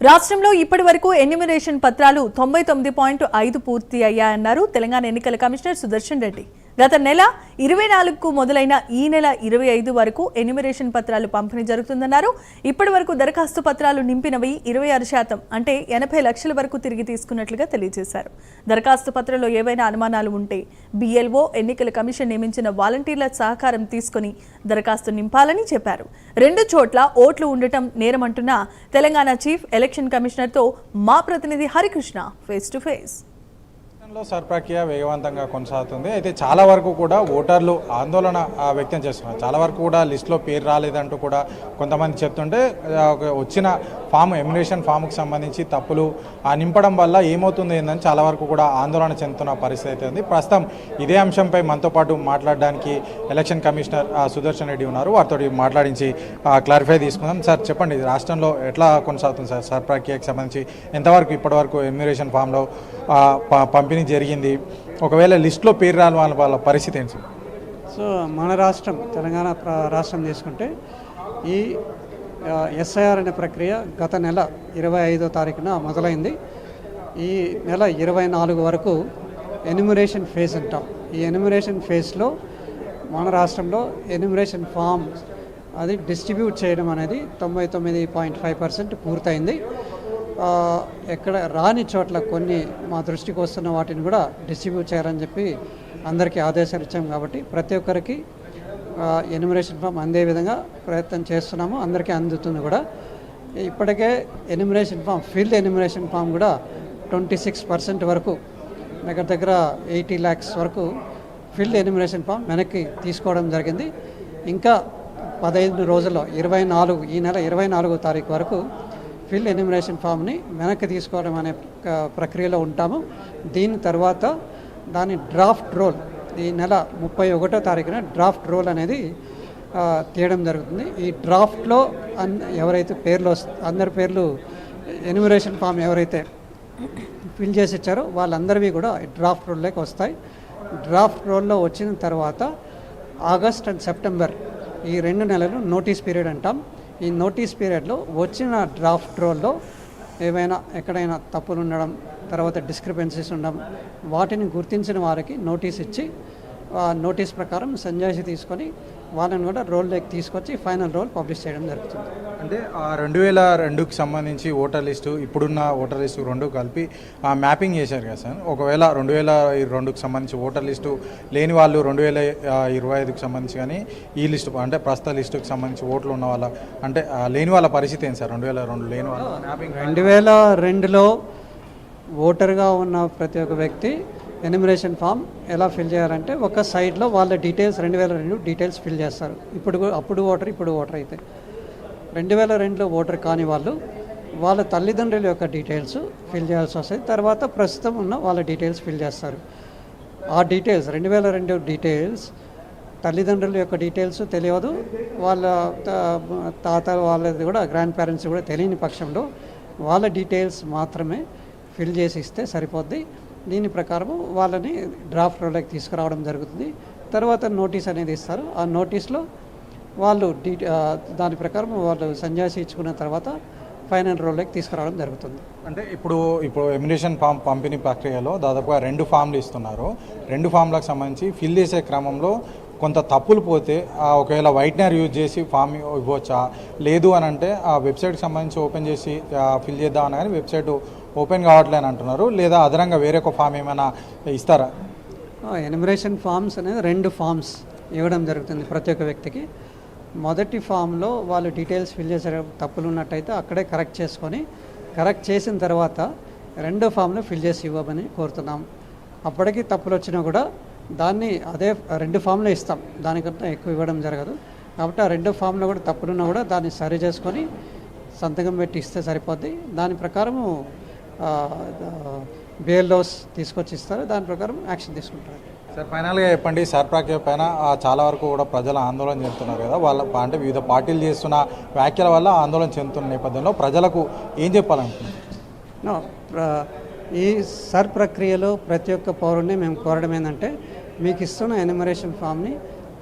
రాష్ట్రంలో ఇప్పటి వరకు ఎన్యూమరేషన్ పత్రాలు 99.5 పూర్తి అయ్యాయన్నారు తెలంగాణ ఎన్నికల కమిషనర్ సుదర్శన్ రెడ్డి. గత నెల 24కు మొదలైన ఈ నెల 25 వరకు ఎన్యూమరేషన్ పత్రాలు పంపిణీ జరుగుతుందన్నారు. ఇప్పటి వరకు దరఖాస్తు పత్రాలు నింపినవి 26% అంటే 80 లక్షల వరకు తిరిగి తీసుకున్నట్లుగా తెలియజేశారు. దరఖాస్తు పత్రంలో ఏవైనా అనుమానాలు ఉంటే BLO ఎన్నికల కమిషన్ నియమించిన వాలంటీర్ల సహకారం తీసుకుని దరఖాస్తు నింపాలని చెప్పారు. 2 చోట్ల ఓట్లు ఉండటం నేరమంటున్న తెలంగాణ చీఫ్ ఎలక్షన్ కమిషనర్తో మా ప్రతినిధి Harikrishna face to face. Sir ప్రక్రియ వేగవంతంగా కొనసాగుతుంది. అయితే చాలా వరకు కూడా ఓటర్లు ఆందోళన వ్యక్తం చేస్తున్నారు. చాలా వరకు కూడా లిస్టులో పేరు రాలేదంటూ కూడా కొంతమంది చెప్తుంటే వచ్చిన ఫామ్ ఎమ్యునేషన్ ఫామ్కి సంబంధించి తప్పులు నింపడం వల్ల ఏమవుతుంది ఏందని చాలా వరకు కూడా ఆందోళన చెందుతున్న పరిస్థితి అయితే ఉంది. ప్రస్తుతం ఇదే అంశంపై మనతో పాటు మాట్లాడడానికి ఎలక్షన్ కమిషనర్ సుదర్శన్ రెడ్డి ఉన్నారు. వారితో మాట్లాడించి క్లారిఫై తీసుకుందాం. సార్ చెప్పండి, రాష్ట్రంలో ఎట్లా కొనసాగుతుంది సార్ సర్ ప్రక్రియకి సంబంధించి ఎంతవరకు ఇప్పటివరకు ఎమ్యునేషన్ ఫామ్లో పంపిణీ జరిగింది? ఒకవేళ లిస్టులో పేరు రాని వాళ్ళ పరిస్థితి ఏంటి? సో మన రాష్ట్రం తెలంగాణ రాష్ట్రం తీసుకుంటే ఈ SIR అనే ప్రక్రియ గత నెల 25వ తారీఖున మొదలైంది. ఈ నెల 24 వరకు ఎన్యూమరేషన్ ఫేజ్ అంటాం. ఈ ఎన్యూమరేషన్ ఫేజ్లో మన రాష్ట్రంలో ఎన్యూమరేషన్ ఫామ్ అది డిస్ట్రిబ్యూట్ చేయడం అనేది 99.5% పూర్తయింది. ఎక్కడ రాని చోట్ల కొన్ని మా దృష్టికి వస్తున్న వాటిని కూడా డిస్ట్రిబ్యూట్ చేయాలని చెప్పి అందరికీ ఆదేశాలు ఇచ్చాం. కాబట్టి ప్రతి ఒక్కరికి ఎన్యూమరేషన్ ఫామ్ అందే విధంగా ప్రయత్నం చేస్తున్నాము. అందరికీ అందుతుంది కూడా. ఇప్పటికే enumeration form field enumeration form కూడా 26% వరకు దగ్గర 80 lakhs వరకు ఫీల్డ్ ఎన్యూమరేషన్ ఫామ్ వెనక్కి తీసుకోవడం జరిగింది. ఇంకా 15 రోజుల్లో ఈ నెల 24వ తారీఖు వరకు ఫీల్డ్ ఎన్యూమరేషన్ ఫామ్ని వెనక్కి తీసుకోవడం అనే ప్రక్రియలో ఉంటాము. దీని తర్వాత దాని డ్రాఫ్ట్ రోల్ ఈ నెల 31వ తారీఖున డ్రాఫ్ట్ రోల్ అనేది తీయడం జరుగుతుంది. ఈ డ్రాఫ్ట్లో ఎవరైతే అందరి పేర్లు ఎన్యూమరేషన్ ఫామ్ ఎవరైతే ఫిల్ చేసి ఇచ్చారో వాళ్ళందరివి కూడా డ్రాఫ్ట్ రోల్లోకి వస్తాయి. డ్రాఫ్ట్ రోల్లో వచ్చిన తర్వాత ఆగస్ట్ అండ్ సెప్టెంబర్ ఈ 2 నెలలు నోటీస్ పీరియడ్ అంటాం. ఈ నోటీస్ పీరియడ్లో వచ్చిన డ్రాఫ్ట్ రోల్లో ఏవైనా ఎక్కడైనా తప్పులు ఉండడం, తర్వాత డిస్క్రిపెన్సీస్ ఉండడం, వాటిని గుర్తించిన వారికి నోటీస్ ఇచ్చి నోటీస్ ప్రకారం సంజాయిషి తీసుకొని వాళ్ళని కూడా రోల్లోకి తీసుకొచ్చి ఫైనల్ రోల్ పబ్లిష్ చేయడం జరుగుతుంది. అంటే 2002కి సంబంధించి ఓటర్ లిస్టు ఇప్పుడున్న ఓటర్ లిస్టు 2 కలిపి మ్యాపింగ్ చేశారు కదా సార్. ఒకవేళ 2002కి సంబంధించి ఓటర్ లిస్టు లేని వాళ్ళు 2025కి సంబంధించి కానీ ఈ లిస్టు అంటే ప్రస్తుత లిస్టుకి సంబంధించి ఓట్లు ఉన్న వాళ్ళ అంటే లేని వాళ్ళ పరిస్థితి ఏంటి సార్? 2002 లేని వాళ్ళ మ్యాపింగ్ 2002లో ఓటర్గా ఉన్న ప్రతి ఒక్క వ్యక్తి ఎన్యూమరేషన్ ఫామ్ ఎలా ఫిల్ చేయాలంటే ఒక సైడ్లో వాళ్ళ డీటెయిల్స్ 2002 డీటెయిల్స్ ఫిల్ చేస్తారు. అప్పుడు ఓటర్ అయితే 2002లో ఓటర్ కాని వాళ్ళు వాళ్ళ తల్లిదండ్రుల యొక్క డీటెయిల్స్ ఫిల్ చేయాల్సి వస్తుంది. తర్వాత ప్రస్తుతం ఉన్న వాళ్ళ డీటెయిల్స్ ఫిల్ చేస్తారు. ఆ డీటెయిల్స్ 2002 డీటెయిల్స్ తల్లిదండ్రుల యొక్క డీటెయిల్స్ తెలియదు, వాళ్ళ తాత వాళ్ళది కూడా గ్రాండ్ పేరెంట్స్ కూడా తెలియని పక్షంలో వాళ్ళ డీటెయిల్స్ మాత్రమే ఫిల్ చేసి ఇస్తే సరిపోద్ది. దీని ప్రకారము వాళ్ళని డ్రాఫ్ట్ రోల్లోకి తీసుకురావడం జరుగుతుంది. తర్వాత నోటీస్ అనేది ఇస్తారు. ఆ నోటీస్లో వాళ్ళు దాని ప్రకారం వాళ్ళు సంజాయిషి ఇచ్చుకున్న తర్వాత ఫైనల్ రోల్లోకి తీసుకురావడం జరుగుతుంది. అంటే ఇప్పుడు ఎమ్యునేషన్ ఫామ్ పంపిణీ ప్రక్రియలో దాదాపుగా 2 ఫామ్లు ఇస్తున్నారు. 2 ఫామ్లకు సంబంధించి ఫిల్ చేసే క్రమంలో కొంత తప్పులు పోతే ఒకవేళ వైట్నర్ యూజ్ చేసి ఫామ్ ఇవ్వచ్చా? లేదు అని అంటే ఆ వెబ్సైట్కి సంబంధించి ఓపెన్ చేసి ఫిల్ చేద్దామని కానీ వెబ్సైట్ ఓపెన్ కావట్లేని అంటున్నారు. లేదా అదనంగా వేరే ఒక ఫామ్ ఏమైనా ఇస్తారా? ఎన్యూమరేషన్ ఫామ్స్ అనేది 2 ఫామ్స్ ఇవ్వడం జరుగుతుంది ప్రతి ఒక్క వ్యక్తికి. మొదటి ఫామ్లో వాళ్ళు డీటెయిల్స్ ఫిల్ చేసే తప్పులు ఉన్నట్టయితే అక్కడే కరెక్ట్ చేసిన తర్వాత 2వ ఫామ్లో ఫిల్ చేసి ఇవ్వమని కోరుతున్నాం. అప్పటికి తప్పులు వచ్చినా కూడా దాన్ని అదే 2 ఫామ్లో ఇస్తాం, దానికంటే ఎక్కువ ఇవ్వడం జరగదు. కాబట్టి ఆ 2వ ఫామ్లో కూడా తప్పులున్నా కూడా దాన్ని సరి చేసుకొని సంతకం పెట్టి ఇస్తే సరిపోద్ది. దాని ప్రకారము BLOs తీసుకొచ్చి ఇస్తారు. దాని ప్రకారం యాక్షన్ తీసుకుంటారు. సార్ ఫైనల్గా చెప్పండి, సర్ ప్రక్రియ పైన చాలా వరకు కూడా ప్రజలు ఆందోళన చెందుతున్నారు కదా, వాళ్ళ అంటే వివిధ పార్టీలు చేస్తున్న వ్యాఖ్యల వల్ల ఆందోళన చెందుతున్న నేపథ్యంలో ప్రజలకు ఏం చెప్పాలనుకుంటున్నారు? ఈ సర్ ప్రక్రియలో ప్రతి ఒక్క పౌరుడిని మేము కోరడం ఏంటంటే, మీకు ఇస్తున్న ఎన్యూమరేషన్ ఫామ్ని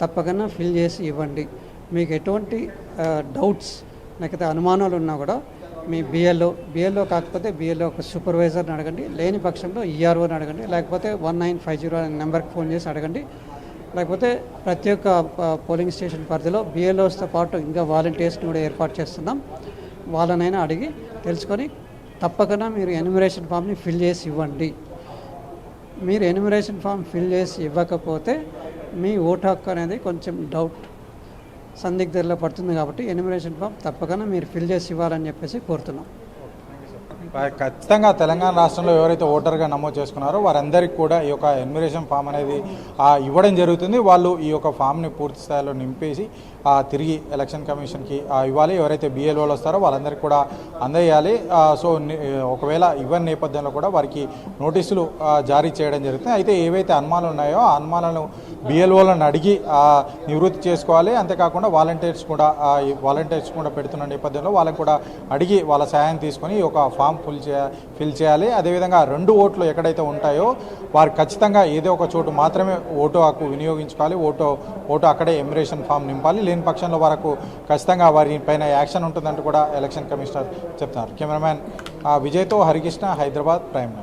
తప్పకుండా ఫిల్ చేసి ఇవ్వండి. మీకు ఎటువంటి డౌట్స్ లేకపోతే అనుమానాలు ఉన్నా కూడా మీ బిఎల్ఓ కాకపోతే బిఎల్ఓ ఒక సూపర్వైజర్ని అడగండి, లేని పక్షంలో ఈఆర్ఓని అడగండి, లేకపోతే 1950 అనే నెంబర్కి ఫోన్ చేసి అడగండి. లేకపోతే ప్రతి ఒక్క పోలింగ్ స్టేషన్ పరిధిలో బిఎల్ఓస్తో పాటు ఇంకా వాలంటీర్స్ని కూడా ఏర్పాటు చేస్తున్నాం. వాళ్ళనైనా అడిగి తెలుసుకొని తప్పకుండా మీరు ఎన్యూమరేషన్ ఫామ్ని ఫిల్ చేసి ఇవ్వండి. మీరు ఎన్యూమరేషన్ ఫామ్ ఫిల్ చేసి ఇవ్వకపోతే మీ ఓటు హక్కు అనేది కొంచెం సందిగ్ధంలో పడుతుంది. కాబట్టి ఎన్యూమరేషన్ ఫామ్ తప్పకుండా మీరు ఫిల్ చేసి ఇవ్వాలని చెప్పేసి కోరుతున్నాం. ఖచ్చితంగా తెలంగాణ రాష్ట్రంలో ఎవరైతే ఓటర్గా నమోదు చేసుకున్నారో వారందరికీ కూడా ఈ యొక్క ఎన్యూమరేషన్ ఫామ్ అనేది ఇవ్వడం జరుగుతుంది. వాళ్ళు ఈ యొక్క ఫామ్ని పూర్తి స్థాయిలో నింపేసి తిరిగి ఎలక్షన్ కమిషన్కి ఇవ్వాలి. ఎవరైతే బిఎల్ఓలు వస్తారో వాళ్ళందరికీ కూడా అందజేయాలి. సో ఒకవేళ ఇవ్వని నేపథ్యంలో కూడా వారికి నోటీసులు జారీ చేయడం జరుగుతుంది. అయితే ఏవైతే అనుమానాలు ఉన్నాయో ఆ అనుమానాలను బిఎల్ఓలను అడిగి నివృత్తి చేసుకోవాలి. అంతేకాకుండా వాలంటీర్స్ కూడా పెడుతున్న నేపథ్యంలో వాళ్ళకు కూడా అడిగి వాళ్ళ సహాయం తీసుకొని ఈ యొక్క ఫామ్ ఫిల్ చేయాలి. అదేవిధంగా 2 ఓట్లు ఎక్కడైతే ఉంటాయో వారు ఖచ్చితంగా ఏదో ఒక చోటు మాత్రమే ఓటు హక్కు వినియోగించుకోవాలి. ఓటు అక్కడే ఎన్యూమరేషన్ ఫామ్ నింపాలి. లేని పక్షంలో వరకు ఖచ్చితంగా వారి పైన యాక్షన్ ఉంటుందంటూ కూడా ఎలక్షన్ కమిషనర్ చెప్తున్నారు. కెమెరామ్యాన్ విజయ్తో హరికృష్ణ, హైదరాబాద్ ప్రైమ్.